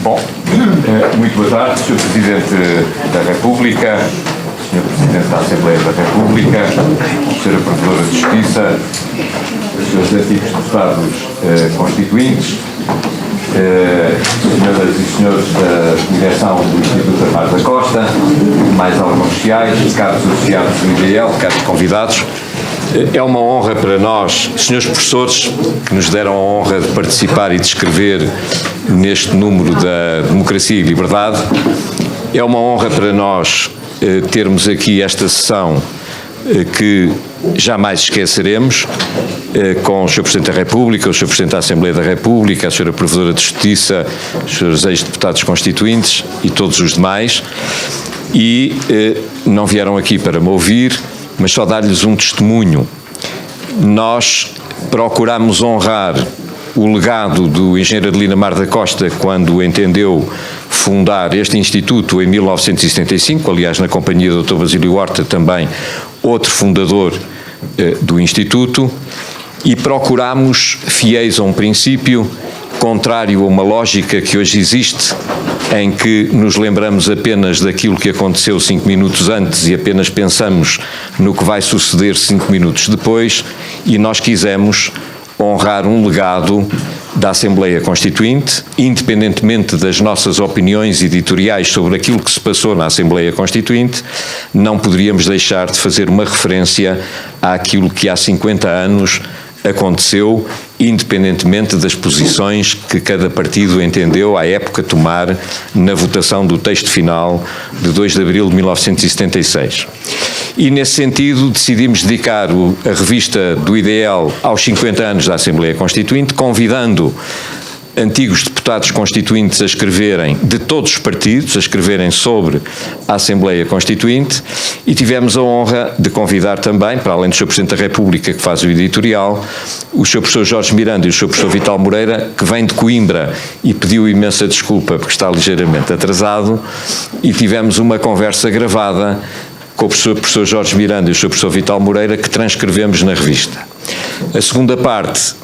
Bom, muito boa tarde, Sr. Presidente da República, Sr. Presidente da Assembleia da República, Sra. Provedora de Justiça, Srs. antigos deputados constituintes, Senhoras e Senhores da Direção do Instituto Amar da Costa, mais órgãos sociais, caros associados do IDL, caros convidados. É uma honra para nós, senhores professores, que nos deram a honra de participar e de escrever neste número da Democracia e Liberdade. É uma honra para nós termos aqui esta sessão que jamais esqueceremos, com o Sr. Presidente da República, o Sr. Presidente da Assembleia da República, a Sra. Provedora de Justiça, os Srs. ex-deputados constituintes e todos os demais, e não vieram aqui para me ouvir, mas só dar-lhes um testemunho. Nós procuramos honrar o legado do engenheiro Adelino Amar da Costa quando entendeu fundar este Instituto em 1975, aliás, na companhia do Dr. Basílio Horta, também outro fundador do Instituto, e procuramos, fiéis a um princípio, contrário a uma lógica que hoje existe, em que nos lembramos apenas daquilo que aconteceu 5 minutos antes e apenas pensamos no que vai suceder 5 minutos depois, e nós quisemos honrar um legado da Assembleia Constituinte, independentemente das nossas opiniões editoriais sobre aquilo que se passou na Assembleia Constituinte, não poderíamos deixar de fazer uma referência àquilo que há 50 anos aconteceu, independentemente das posições que cada partido entendeu à época tomar na votação do texto final de 2 de abril de 1976. E nesse sentido decidimos dedicar a revista do IDL aos 50 anos da Assembleia Constituinte, convidando antigos deputados constituintes a escreverem, de todos os partidos, a escreverem sobre a Assembleia Constituinte, e tivemos a honra de convidar também, para além do Sr. Presidente da República, que faz o editorial, o Sr. Professor Jorge Miranda e o Sr. Professor Vital Moreira, que vem de Coimbra e pediu imensa desculpa porque está ligeiramente atrasado, e tivemos uma conversa gravada com o Professor Jorge Miranda e o Sr. Professor Vital Moreira, que transcrevemos na revista. A segunda parte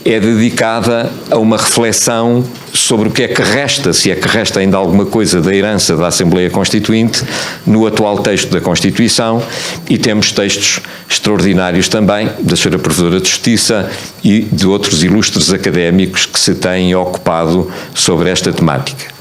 é dedicada a uma reflexão sobre o que é que resta, se é que resta ainda alguma coisa da herança da Assembleia Constituinte no atual texto da Constituição, e temos textos extraordinários também da Sra. Provedora de Justiça e de outros ilustres académicos que se têm ocupado sobre esta temática.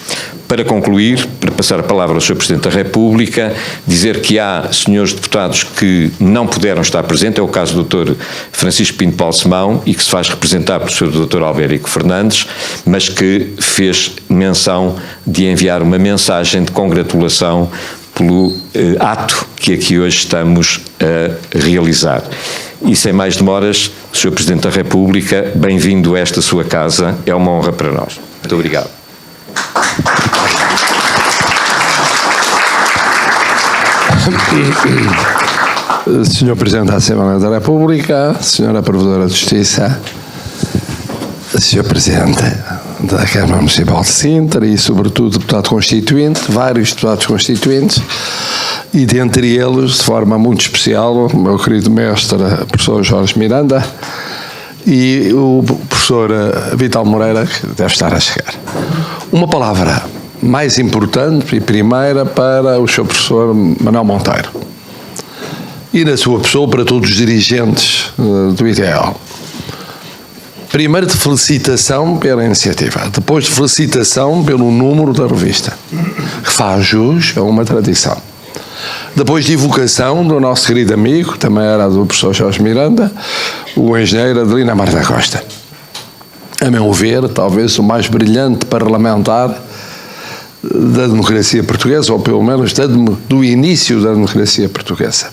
Para concluir, para passar a palavra ao Sr. Presidente da República, dizer que há senhores deputados que não puderam estar presentes, é o caso do Dr. Francisco Pinto Balsemão, e que se faz representar pelo Sr. Dr. Albérico Fernandes, mas que fez menção de enviar uma mensagem de congratulação pelo ato que aqui hoje estamos a realizar. E sem mais demoras, Sr. Presidente da República, bem-vindo a esta sua casa, é uma honra para nós. Muito obrigado. Senhor Presidente da Assembleia da República, Senhora Provedora de Justiça, Senhor Presidente da Câmara Municipal de Sintra e, sobretudo, deputado constituinte, vários deputados constituintes, e dentre eles, de forma muito especial, o meu querido mestre, professor Jorge Miranda, e o professor Vital Moreira, que deve estar a chegar. Uma palavra mais importante e primeira para o Sr. Professor Manuel Monteiro e na sua pessoa para todos os dirigentes do IDL. Primeiro, de felicitação pela iniciativa, depois de felicitação pelo número da revista, que faz jus a uma tradição. Depois de evocação do nosso querido amigo, também era do professor Jorge Miranda, o engenheiro Adelino Amar da Costa. A meu ver, talvez o mais brilhante parlamentar da democracia portuguesa, ou pelo menos do início da democracia portuguesa.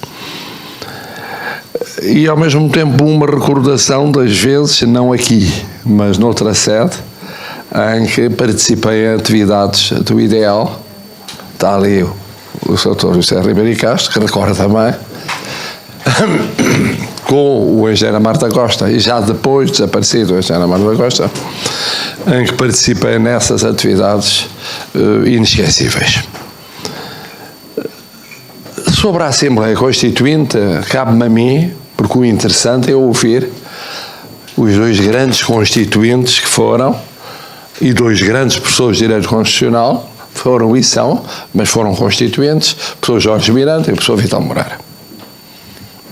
E ao mesmo tempo uma recordação das vezes, não aqui, mas noutra sede, em que participei em atividades do IDL. Está ali o Dr. José Ribeiro Castro, que recorda também, com o engenheiro Amar da Costa, e já depois desaparecido o engenheiro Amar da Costa, em que participei nessas atividades inesquecíveis. Sobre a Assembleia Constituinte, cabe-me a mim, porque o interessante é ouvir os dois grandes constituintes que foram e 2 grandes professores de Direito Constitucional foram e são, mas foram constituintes, o professor Jorge Miranda e o professor Vital Moreira.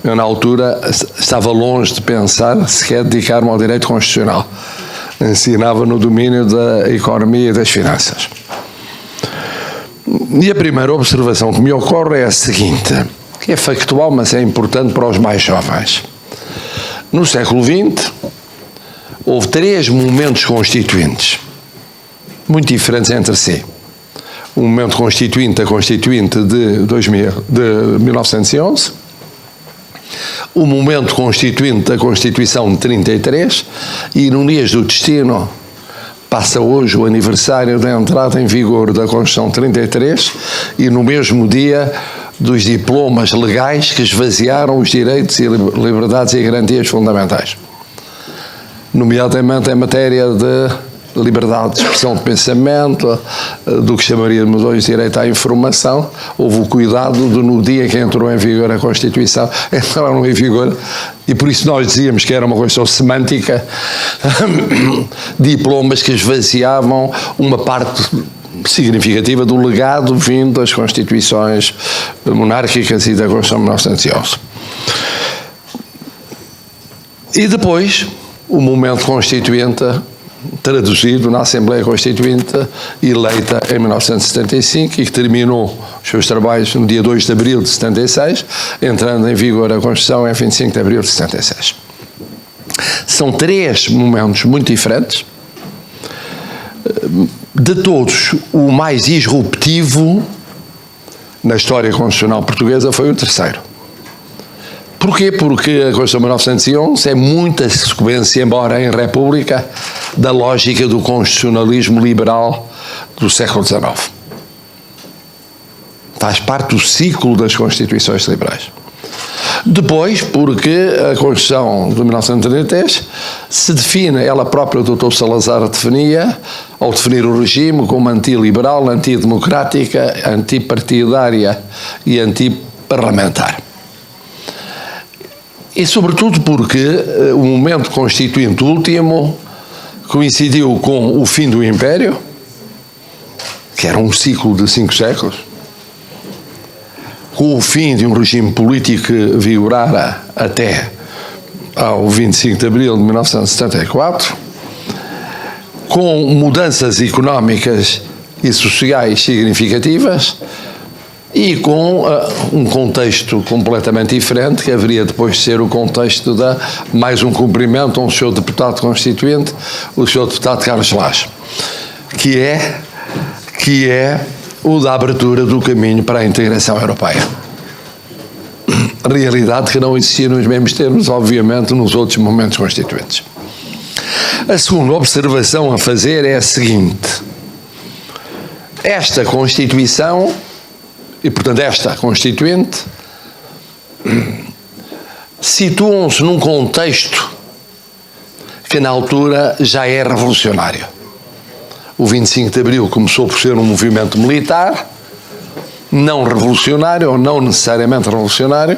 Eu, na altura, estava longe de pensar sequer dedicar-me ao Direito Constitucional. Ensinava no domínio da economia e das finanças. E a primeira observação que me ocorre é a seguinte, que é factual, mas é importante para os mais jovens. No século XX, houve 3 momentos constituintes, muito diferentes entre si. O momento constituinte, a Constituinte de 1911, o momento constituinte da Constituição de 33, e no Dias do Destino passa hoje o aniversário da entrada em vigor da Constituição de 33 e no mesmo dia dos diplomas legais que esvaziaram os direitos e liberdades e garantias fundamentais, nomeadamente em matéria de liberdade de expressão de pensamento, do que chamaríamos hoje direito à informação. Houve o cuidado de, no dia que entrou em vigor a Constituição, entraram em vigor, e por isso nós dizíamos que era uma questão semântica, diplomas que esvaziavam uma parte significativa do legado vindo das Constituições monárquicas e da Constituição de 1911. E depois, o momento constituinte traduzido na Assembleia Constituinte eleita em 1975 e que terminou os seus trabalhos no dia 2 de abril de 76, entrando em vigor a Constituição em 25 de abril de 76. São 3 momentos muito diferentes. De todos, o mais disruptivo na história constitucional portuguesa foi o terceiro. Porquê? Porque a Constituição de 1911 é muita sequência, embora em República, da lógica do constitucionalismo liberal do século XIX. Faz parte do ciclo das Constituições liberais. Depois, porque a Constituição de 1933 se define, ela própria, o doutor Salazar definia, ao definir o regime como antiliberal, antidemocrática, antipartidária e antiparlamentar. E sobretudo porque o momento constituinte último coincidiu com o fim do Império, que era um ciclo de 5 séculos, com o fim de um regime político que vigorara até ao 25 de abril de 1974, com mudanças económicas e sociais significativas e com um contexto completamente diferente, que haveria depois de ser o contexto de mais um cumprimento a um senhor deputado constituinte, o senhor deputado Carlos Lage, que é o da abertura do caminho para a integração europeia. Realidade que não existia nos mesmos termos, obviamente, nos outros momentos constituintes. A segunda observação a fazer é a seguinte: esta Constituição, e portanto esta Constituinte, situam-se num contexto que na altura já é revolucionário. O 25 de Abril começou por ser um movimento militar, não revolucionário, ou não necessariamente revolucionário,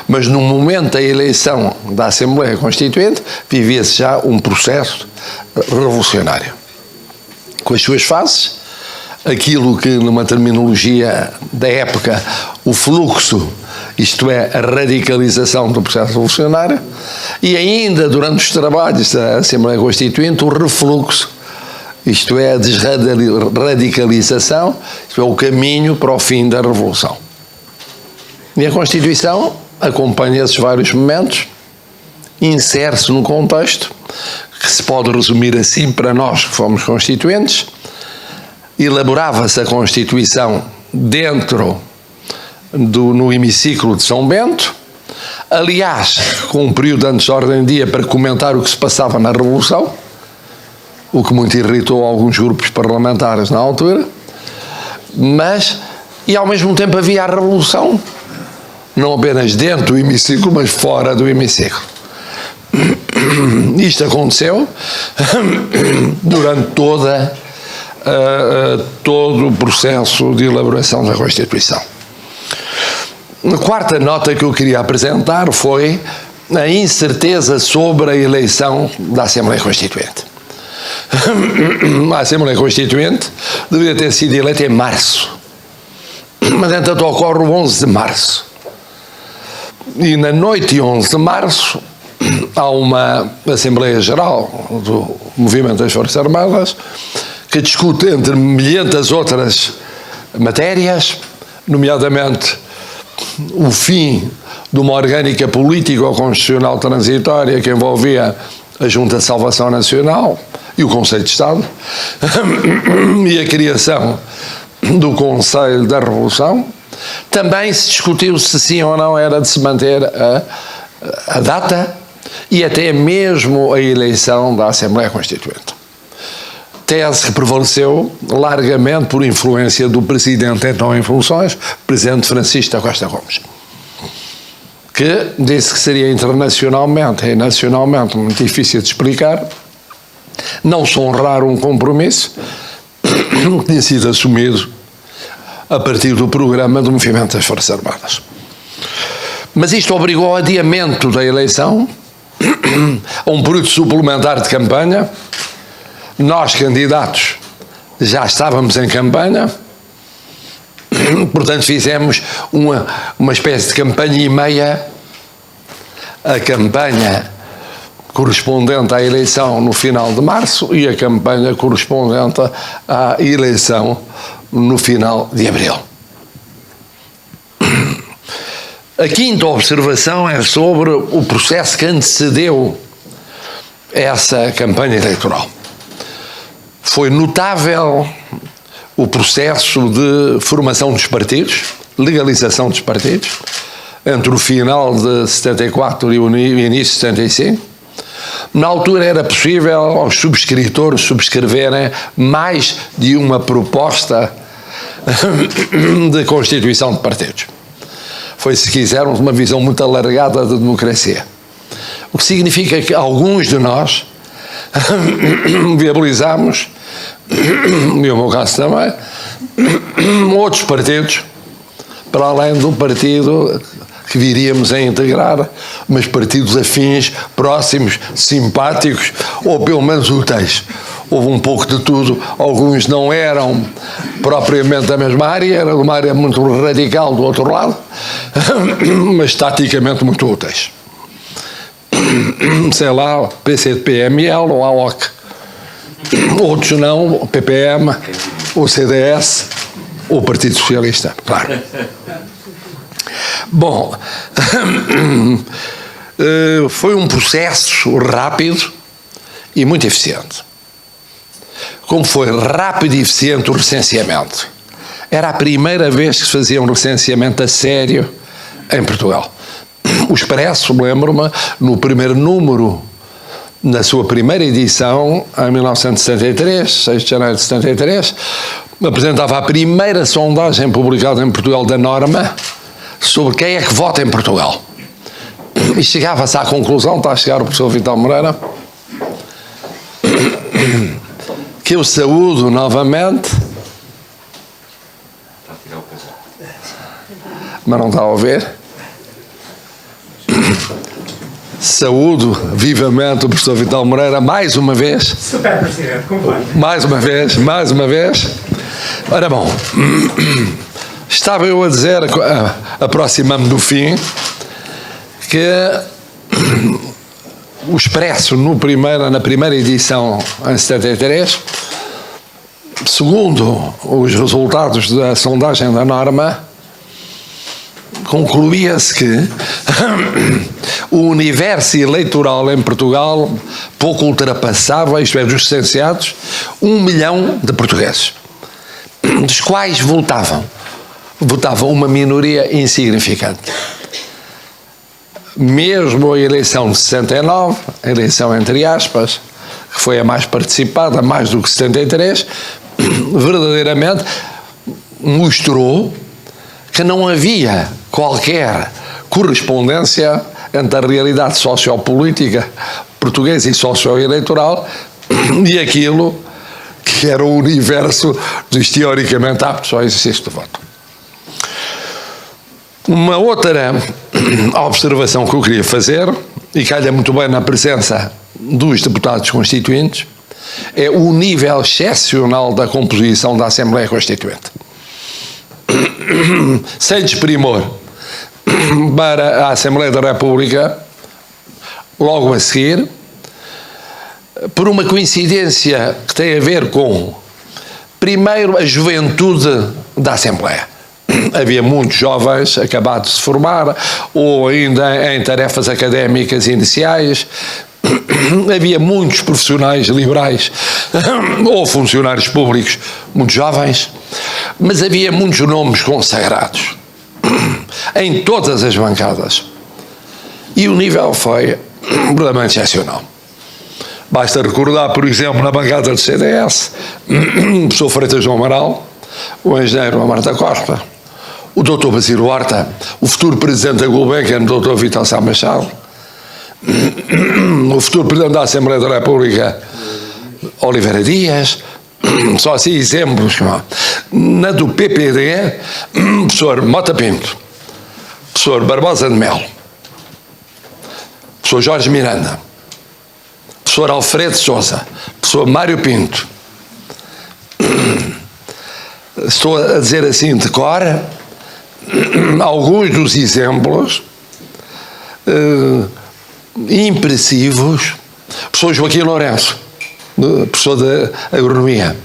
mas no momento da eleição da Assembleia Constituinte vivia-se já um processo revolucionário. Com as suas fases, aquilo que numa terminologia da época, o fluxo, isto é, a radicalização do processo revolucionário, e ainda durante os trabalhos da Assembleia Constituinte, o refluxo, isto é, a desradicalização, isto é, o caminho para o fim da Revolução. E a Constituição acompanha esses vários momentos, insere-se num contexto que se pode resumir assim para nós que fomos constituintes. Elaborava-se a Constituição no hemiciclo de São Bento, aliás, com um período antes de ordem de dia para comentar o que se passava na Revolução, o que muito irritou alguns grupos parlamentares na altura, e ao mesmo tempo havia a Revolução, não apenas dentro do hemiciclo, mas fora do hemiciclo. Isto aconteceu durante todo o processo de elaboração da Constituição. A quarta nota que eu queria apresentar foi a incerteza sobre a eleição da Assembleia Constituinte. A Assembleia Constituinte deveria ter sido eleita em março, mas entretanto ocorre o 11 de março. E na noite de 11 de março há uma Assembleia Geral do Movimento das Forças Armadas que discute, entre milhentas outras matérias, nomeadamente o fim de uma orgânica política ou constitucional transitória que envolvia a Junta de Salvação Nacional e o Conselho de Estado e a criação do Conselho da Revolução. Também se discutiu se sim ou não era de se manter a data e até mesmo a eleição da Assembleia Constituinte. Tese que prevaleceu largamente por influência do presidente então em funções, presidente Francisco da Costa Gomes, que disse que seria internacionalmente e nacionalmente muito difícil de explicar, não se honrar um compromisso que tinha sido assumido a partir do programa do Movimento das Forças Armadas. Mas isto obrigou ao adiamento da eleição, a um período suplementar de campanha. Nós, candidatos, já estávamos em campanha, portanto fizemos uma espécie de campanha e meia, a campanha correspondente à eleição no final de março e a campanha correspondente à eleição no final de abril. A quinta observação é sobre o processo que antecedeu essa campanha eleitoral. Foi notável o processo de formação dos partidos, legalização dos partidos, entre o final de 74 e o início de 75. Na altura era possível aos subscritores subscreverem mais de uma proposta de constituição de partidos. Foi, se quisermos, uma visão muito alargada da democracia. O que significa que alguns de nós viabilizámos, e o meu caso também, outros partidos, para além do partido que viríamos a integrar, mas partidos afins, próximos, simpáticos, ou pelo menos úteis. Houve um pouco de tudo, alguns não eram propriamente da mesma área, era uma área muito radical do outro lado, mas taticamente muito úteis. Sei lá, PCP-ML ou AOC. Outros não, o PPM, o CDS, o Partido Socialista, claro. Bom, foi um processo rápido e muito eficiente. Como foi rápido e eficiente o recenseamento? Era a primeira vez que se fazia um recenseamento a sério em Portugal. O Expresso, lembro-me, no primeiro número, na sua primeira edição, em 1973, 6 de janeiro de 73, apresentava a primeira sondagem publicada em Portugal da Norma sobre quem é que vota em Portugal. E chegava-se à conclusão, está a chegar o professor Vital Moreira, que eu saúdo novamente, mas não está a ouvir. Saúdo vivamente o professor Vital Moreira mais uma vez. Super Presidente, completo. Mais uma vez. Ora bom, estava eu a dizer, aproximando-me do fim, que o Expresso, na primeira edição, em 73, segundo os resultados da sondagem da Norma, concluía-se que o universo eleitoral em Portugal pouco ultrapassava, isto é, dos licenciados, 1 milhão de portugueses, dos quais votava uma minoria insignificante. Mesmo a eleição de 69, a eleição entre aspas, que foi a mais participada, mais do que 73, verdadeiramente mostrou que não havia qualquer correspondência entre a realidade sociopolítica portuguesa e socioeleitoral e aquilo que era o universo dos teoricamente aptos ao exercício do voto. Uma outra observação que eu queria fazer, e calha muito bem na presença dos deputados constituintes, é o nível excepcional da composição da Assembleia Constituinte. Sem desprimor para a Assembleia da República, logo a seguir, por uma coincidência que tem a ver com, primeiro, a juventude da Assembleia. Havia muitos jovens acabados de se formar ou ainda em tarefas académicas iniciais. Havia muitos profissionais liberais ou funcionários públicos muito jovens, mas havia muitos nomes consagrados em todas as bancadas. E o nível foi verdadeiramente excepcional. Basta recordar, por exemplo, na bancada do CDS, o professor Freitas João Amaral, o engenheiro Marta Costa, o Dr. Basílio Horta, o futuro presidente da Gulbenkian, o Dr. Vital Sá Machado, o futuro presidente da Assembleia da República, Oliveira Dias, só assim exemplos. Na do PPD, professor Mota Pinto, professor Barbosa de Melo, professor Jorge Miranda, professor Alfredo Sousa, professor Mário Pinto. Estou a dizer assim de cor alguns dos exemplos impressivos. Professor Joaquim Lourenço, professor de Agronomia.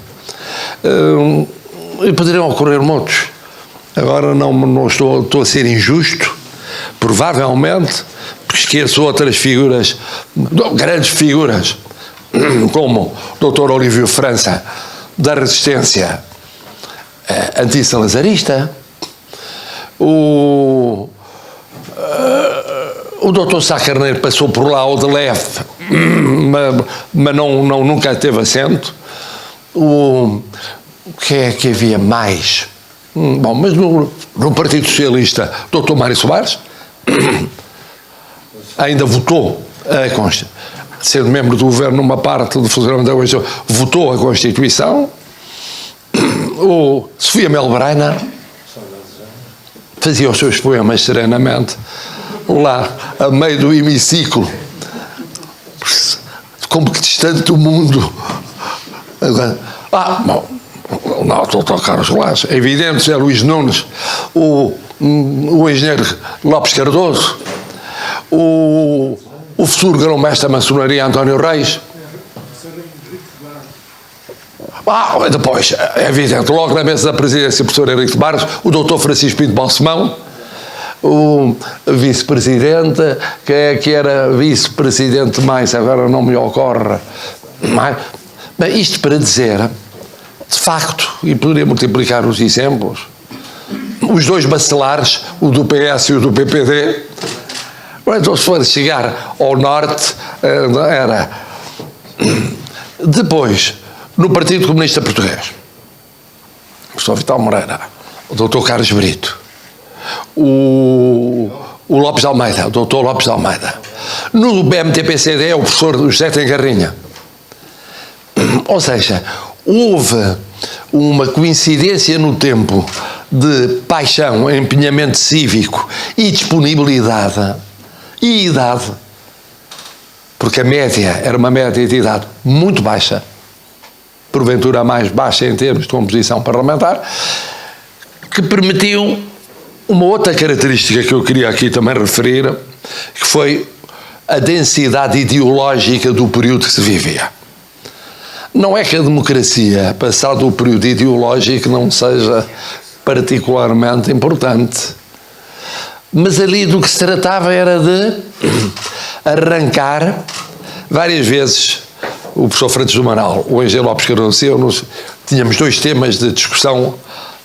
E poderiam ocorrer muitos. Agora não estou a ser injusto, provavelmente, porque esqueço outras figuras, grandes figuras, como o Dr. Olívio França, da Resistência antissalazarista, o Dr. Sá Carneiro passou por lá ao de leve, mas nunca teve assento. O que é que havia mais? Bom, mas no Partido Socialista, Dr. Mário Soares ainda votou a Constituição, sendo membro do governo numa parte do funcionamento da Constituição, votou a Constituição. O Sofia Mel Braina fazia os seus poemas serenamente lá a meio do hemiciclo, como que distante do mundo. Bom, não, Dr. Carlos Vaz, é evidente, José Luís Nunes, o engenheiro Lopes Cardoso, o futuro grão-mestre da maçonaria António Reis. Depois, é evidente, logo na mesa da presidência, o professor Henrique de Barros, o Dr. Francisco Pinto Balsemão, o vice-presidente, que era vice-presidente mais, agora não me ocorre mais. Bem, isto para dizer, de facto, e poderia multiplicar os exemplos, os dois bacelares, o do PS e o do PPD, então se for chegar ao norte, era. Depois, no Partido Comunista Português, o professor Vital Moreira, o Dr. Carlos Brito, o Lopes de Almeida, o Dr. Lopes de Almeida. No BMT-PCD é o professor José Tengarrinha. Ou seja, houve uma coincidência no tempo de paixão, empenhamento cívico e disponibilidade e idade, porque a média era uma média de idade muito baixa, porventura a mais baixa em termos de composição parlamentar, que permitiu uma outra característica que eu queria aqui também referir, que foi a densidade ideológica do período que se vivia. Não é que a democracia, passado o período ideológico, não seja particularmente importante, mas ali do que se tratava era de arrancar várias vezes. O professor Freitas do Amaral, o engenheiro Lopes Cardoso e eu, tínhamos dois temas de discussão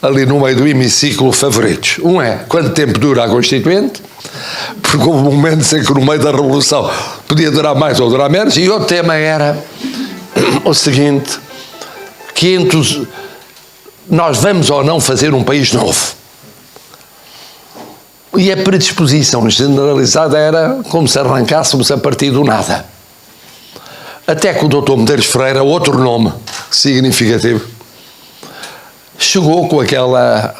ali no meio do hemiciclo favoritos. Um é quanto tempo dura a Constituinte, porque houve momentos em que no meio da Revolução podia durar mais ou durar menos, e outro tema era o seguinte, que nós vamos ou não fazer um país novo. E a predisposição generalizada era como se arrancássemos a partir do nada. Até que o Dr. Medeiros Freire, outro nome significativo, chegou com aquela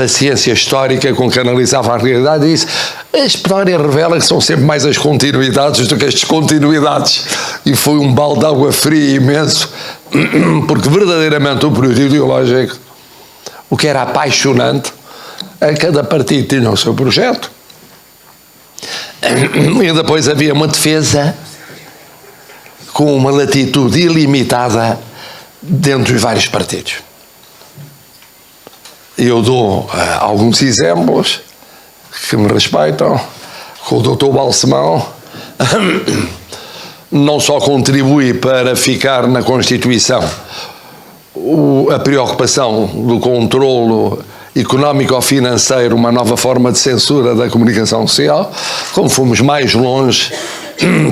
paciência histórica com que analisava a realidade e disse: a história revela que são sempre mais as continuidades do que as descontinuidades. E foi um balde de água fria imenso, porque verdadeiramente o período ideológico, o que era apaixonante, a cada partido tinha o seu projeto, e depois havia uma defesa com uma latitude ilimitada dentro dos vários partidos. Eu dou alguns exemplos que me respeitam. Com o Dr. Balsemão, não só contribui para ficar na Constituição a preocupação do controlo económico-financeiro, uma nova forma de censura da comunicação social, como fomos mais longe,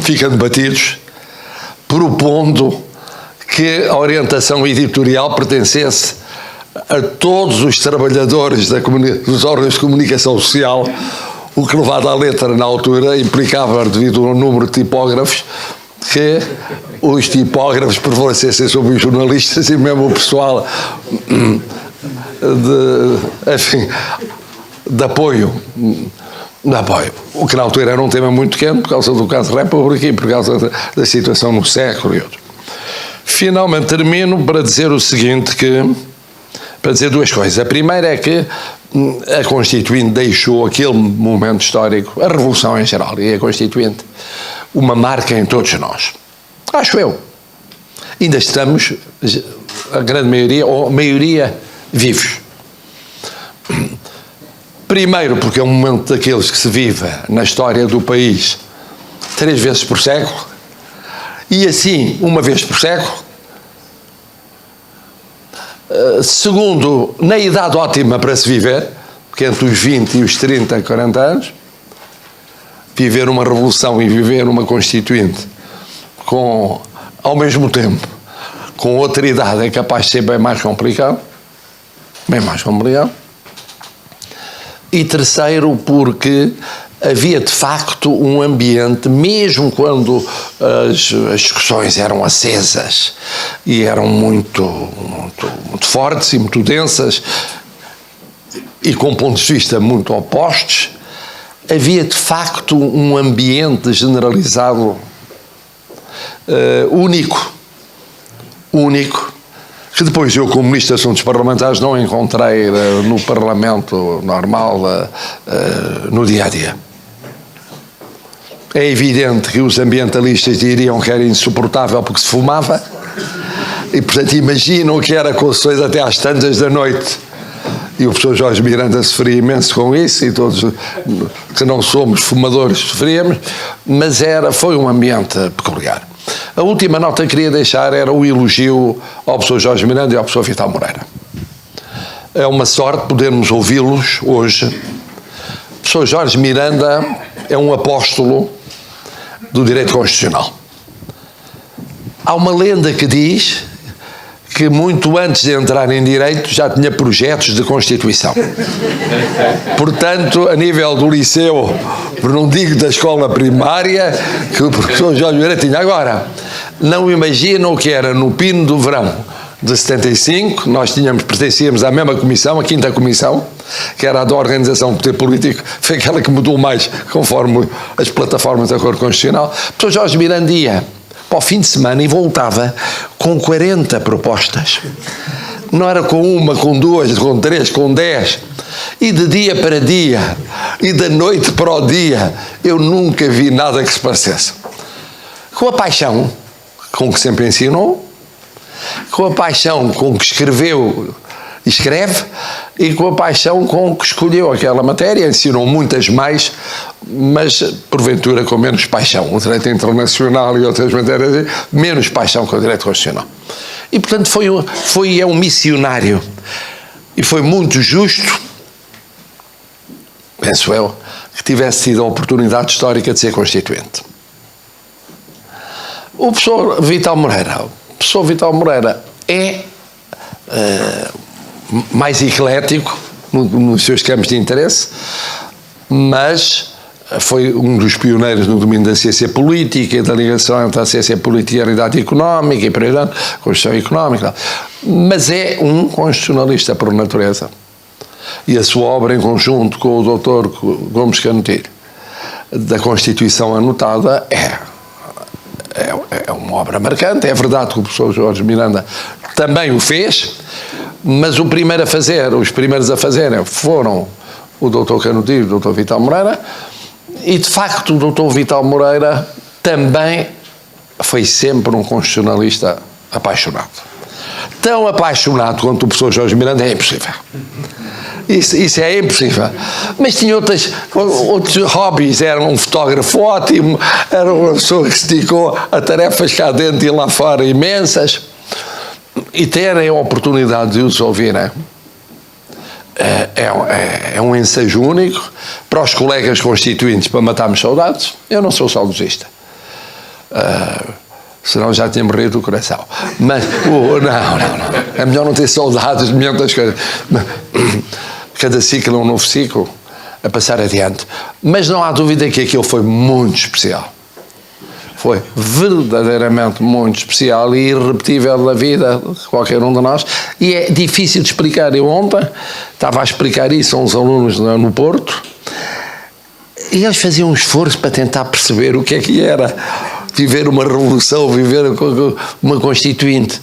fica debatidos, propondo que a orientação editorial pertencesse a todos os trabalhadores dos órgãos de comunicação social, o que, levado à letra na altura, implicava, devido ao número de tipógrafos, que os tipógrafos prevalecessem sobre os jornalistas e mesmo o pessoal de apoio. O que na altura era um tema muito quente por causa do caso República e por causa da situação no século e outro. Finalmente termino para dizer o seguinte, para dizer duas coisas. A primeira é que a Constituinte deixou aquele momento histórico, a Revolução em geral e a Constituinte, uma marca em todos nós. Acho eu. Ainda estamos, a grande maioria, ou a maioria, vivos. Primeiro porque é um momento daqueles que se vive na história do país 3 vezes por século, e assim, uma vez por século. Segundo, na idade ótima para se viver, que é entre os 20 e os 30, 40 anos, viver uma revolução e viver uma Constituinte ao mesmo tempo, com outra idade, é capaz de ser bem mais complicado. Bem mais complicado. E terceiro, porque havia de facto um ambiente, mesmo quando as discussões eram acesas e eram muito fortes e muito densas e com pontos de vista muito opostos, havia de facto um ambiente generalizado único, que depois eu, como Ministro de Assuntos Parlamentares, não encontrei no Parlamento normal, no dia-a-dia. É evidente que os ambientalistas diriam que era insuportável porque se fumava, e portanto imaginam que era com sessões até às tantas da noite. E o professor Jorge Miranda sofria imenso com isso, e todos que não somos fumadores sofríamos, mas foi um ambiente peculiar. A última nota que queria deixar era o elogio ao professor Jorge Miranda e ao professor Vital Moreira. É uma sorte podermos ouvi-los hoje. O professor Jorge Miranda é um apóstolo do direito constitucional. Há uma lenda que diz que muito antes de entrar em direito já tinha projetos de Constituição. Portanto, a nível do liceu, por não digo da escola primária, que o professor Jorge Miranda tinha. Agora, não imaginam o que era no pino do verão de 75, nós pertencíamos à mesma comissão, a 5ª comissão, que era a da organização do poder político, foi aquela que mudou mais conforme as plataformas da Corte Constitucional. O professor Jorge Miranda ia para o fim de semana e voltava com 40 propostas. Não era com uma, com 2, com 3, com 10. E de dia para dia, e da noite para o dia, eu nunca vi nada que se parecesse. Com a paixão com que sempre ensinou, com a paixão com que escreveu e escreve, e com a paixão com que escolheu aquela matéria. Ensinou muitas mais, mas porventura com menos paixão. O direito internacional e outras matérias, menos paixão que o direito constitucional. E portanto é um missionário, e foi muito justo, penso eu, que tivesse tido a oportunidade histórica de ser constituinte. O professor Vital Moreira é mais eclético nos seus campos de interesse, mas foi um dos pioneiros no domínio da ciência política e da ligação entre a ciência política e a realidade económica e, por exemplo, Constituição Económica. Mas é um constitucionalista por natureza. e a sua obra em conjunto com o Dr. Gomes Canutilho, da Constituição anotada, é uma obra marcante. É verdade que o professor Jorge Miranda também o fez, mas os primeiros a fazerem foram o Dr. Canutilho e o Dr. Vital Moreira, e de facto o Dr. Vital Moreira também foi sempre um constitucionalista apaixonado. Tão apaixonado quanto o professor Jorge Miranda é impossível. Isso é impossível. Mas tinha outros hobbies. Era um fotógrafo ótimo, era uma pessoa que se dedicou a tarefas cá dentro e lá fora imensas. E terem a oportunidade de os ouvirem é um ensejo único para os colegas constituintes, para matarmos saudades. Eu não sou saudosista. Senão já tinha morrido do coração. Mas, não. É melhor não ter saudades de muitas coisas. Cada ciclo é um novo ciclo a passar adiante. Mas não há dúvida que aquilo foi muito especial. Foi verdadeiramente muito especial e irrepetível na vida de qualquer um de nós. E é difícil de explicar. Eu ontem estava a explicar isso a uns alunos no Porto e eles faziam um esforço para tentar perceber o que é que era viver uma revolução, viver uma constituinte.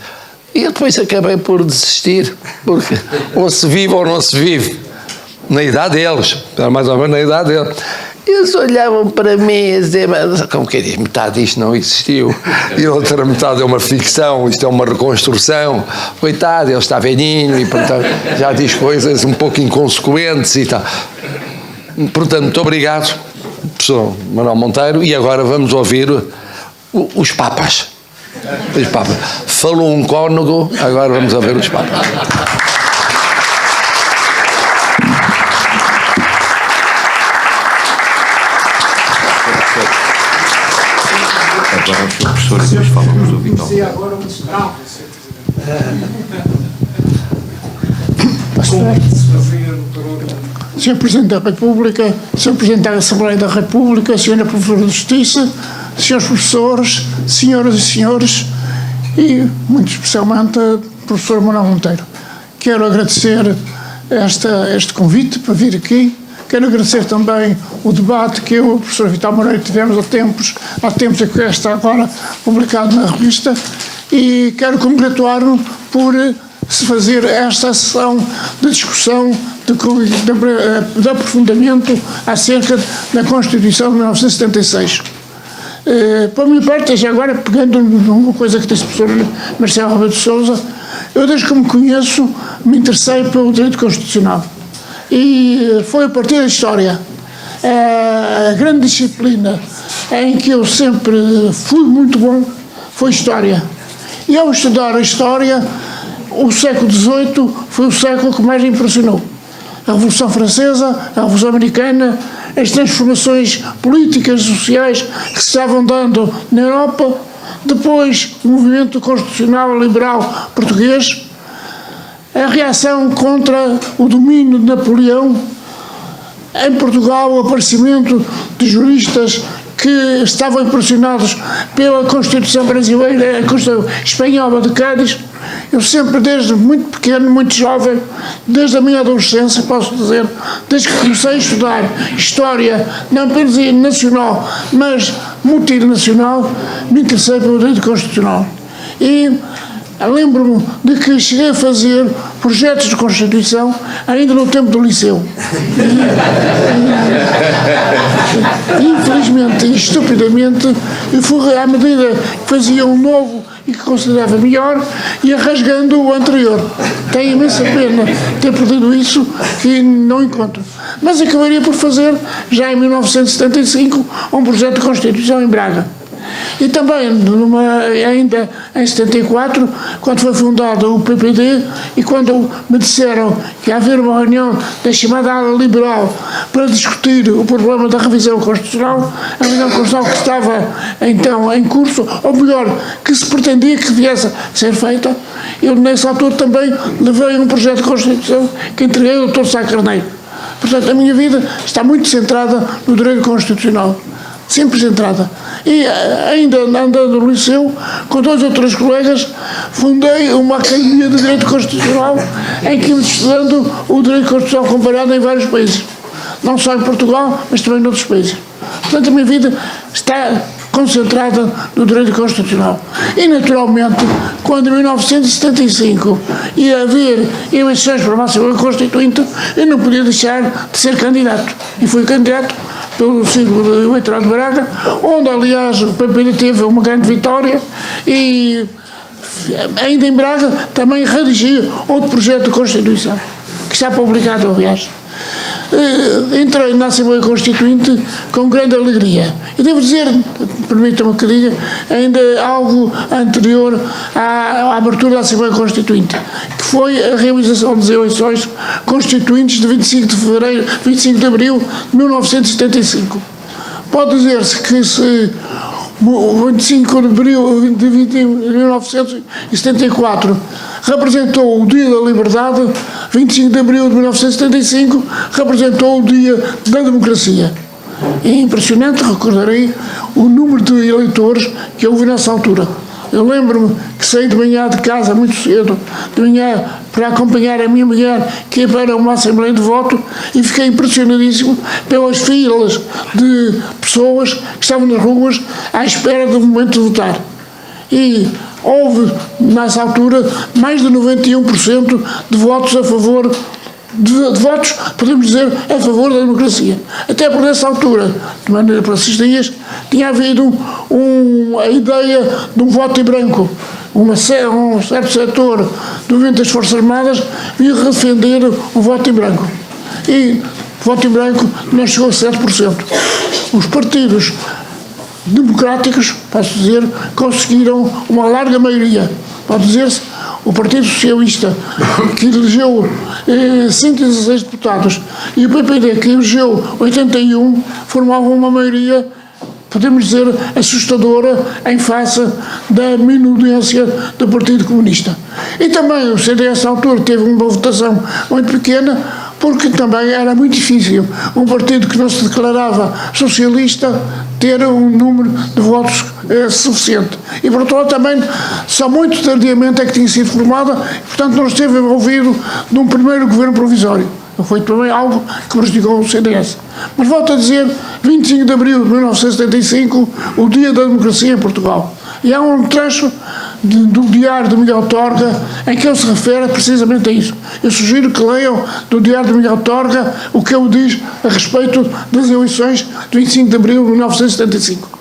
E eu depois acabei por desistir, porque ou se vive ou não se vive. Na idade deles, mais ou menos na idade deles. Eles olhavam para mim e diziam, como que diz, metade disto não existiu, e a outra metade é uma ficção, isto é uma reconstrução. Coitado, ele está velhinho e portanto, já diz coisas um pouco inconsequentes e tal. Portanto, muito obrigado, professor Manuel Monteiro, e agora vamos ouvir os papas. Os papas. Falou um cônego, agora vamos ouvir os papas. Agora o professor e depois falamos do Vital. Sr. Presidente da República, Sr. Presidente da Assembleia da República, Sra. Professora de Justiça, Srs. Professores, Senhoras e Senhores, e muito especialmente a Professor Manuel Monteiro. Quero agradecer este convite para vir aqui. Quero agradecer também o debate que eu e o professor Vital Moreira tivemos há tempos e que está agora publicado na revista, e quero congratular-me por se fazer esta sessão de discussão, de aprofundamento acerca da Constituição de 1976. Para a minha parte, já agora, pegando numa coisa que disse o professor Marcelo Rebelo de Sousa, eu desde que me conheço me interessei pelo direito constitucional. E foi a partir da história, a grande disciplina em que eu sempre fui muito bom foi história. E ao estudar a história, o século XVIII foi o século que mais me impressionou. A Revolução Francesa, a Revolução Americana, as transformações políticas e sociais que se estavam dando na Europa, depois o movimento constitucional liberal português, a reação contra o domínio de Napoleão, em Portugal o aparecimento de juristas que estavam impressionados pela Constituição brasileira, a Constituição espanhola de Cádiz. Eu sempre, desde muito pequeno, muito jovem, desde a minha adolescência, posso dizer, desde que comecei a estudar História, não apenas nacional, mas multinacional, me interessei pelo direito constitucional. E lembro-me de que cheguei a fazer projetos de Constituição ainda no tempo do liceu. Infelizmente e estupidamente, eu fui, à medida que fazia um novo e que considerava melhor, ia rasgando o anterior. Tenho imensa pena ter perdido isso, que não encontro. Mas acabaria por fazer, já em 1975, um projeto de Constituição em Braga. E também, ainda em 74, quando foi fundado o PPD, e quando me disseram que ia haver uma reunião da chamada ala liberal para discutir o problema da revisão constitucional, a revisão constitucional que estava então em curso, ou melhor, que se pretendia que viesse a ser feita, eu nessa altura também levei um projeto de Constituição que entreguei ao Dr. Sá Carneiro. Portanto, a minha vida está muito centrada no direito constitucional. sempre centrada. E ainda andando no liceu, com 2 ou 3 colegas, fundei uma academia de Direito Constitucional em que íamos estudando o Direito Constitucional comparado em vários países. Não só em Portugal, mas também em outros países. Portanto, a minha vida está concentrada no Direito Constitucional. E, naturalmente, quando em 1975 ia haver eleições para a Assembleia Constituinte, eu não podia deixar de ser candidato. E fui candidato pelo Círculo Eleitoral de Braga, onde, aliás, o PPD teve uma grande vitória e, ainda em Braga, também redigi outro projeto de Constituição, que está publicado, aliás. Entrei na Assembleia Constituinte com grande alegria. E devo dizer, permitam-me que diga, ainda algo anterior à abertura da Assembleia Constituinte, que foi a realização das eleições constituintes de 25 de abril de 1975. Pode dizer-se que se o 25 de abril de 1974 representou o Dia da Liberdade, 25 de abril de 1975 representou o Dia da Democracia. É impressionante, recordarei o número de eleitores que houve nessa altura. Eu lembro-me que saí de manhã de casa muito cedo, de manhã para acompanhar a minha mulher que ia para uma Assembleia de Voto e fiquei impressionadíssimo pelas filas de pessoas que estavam nas ruas à espera do momento de votar. E houve, nessa altura, mais de 91% de votos a favor de votos, podemos dizer, a favor da democracia. Até por nessa altura, de maneira passistas, tinha havido a ideia de um voto em branco. Um certo setor do movimento das Forças Armadas vinha defender o voto em branco. E o voto em branco não chegou a 7%. Os partidos democráticos, posso dizer, conseguiram uma larga maioria. Pode dizer-se, o Partido Socialista, que elegeu 116 deputados, e o PPD, que elegeu 81, formavam uma maioria, podemos dizer, assustadora em face da minudência do Partido Comunista. E também o CDS, à altura, teve uma votação muito pequena, porque também era muito difícil um partido que não se declarava socialista ter um número de votos suficiente. E, por outro lado, também, só muito tardiamente é que tinha sido formada, e, portanto, não esteve envolvido num primeiro governo provisório. Foi também algo que prejudicou o CDS. Mas volto a dizer, 25 de abril de 1975, o Dia da Democracia em Portugal. E há um trecho do diário de Miguel Torga em que ele se refere precisamente a isso. Eu sugiro que leiam do diário de Miguel Torga o que ele diz a respeito das eleições de 25 de abril de 1975.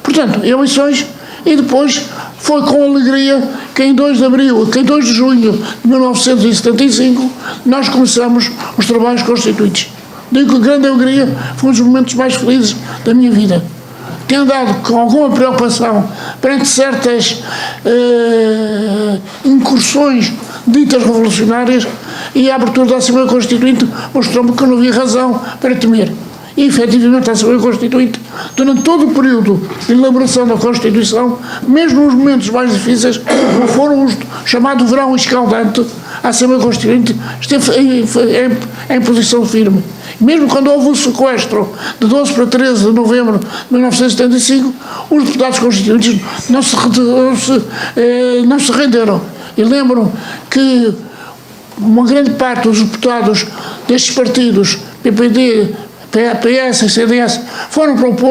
Portanto, eleições, e depois foi com alegria que em 2 de junho de 1975 nós começamos os trabalhos constituintes. Digo que grande alegria, foi um dos momentos mais felizes da minha vida. Tenho andado com alguma preocupação perante certas incursões ditas revolucionárias, e a abertura da Assembleia Constituinte mostrou-me que eu não havia razão para temer. E, efetivamente, a Assembleia Constituinte, durante todo o período de elaboração da Constituição, mesmo nos momentos mais difíceis, não foram os chamado verão escaldante, a Assembleia Constituinte esteve em posição firme. Mesmo quando houve o sequestro de 12 para 13 de novembro de 1975, os deputados constituintes não se renderam. E lembro que uma grande parte dos deputados destes partidos, PPD, PS e CDS, foram para o Porto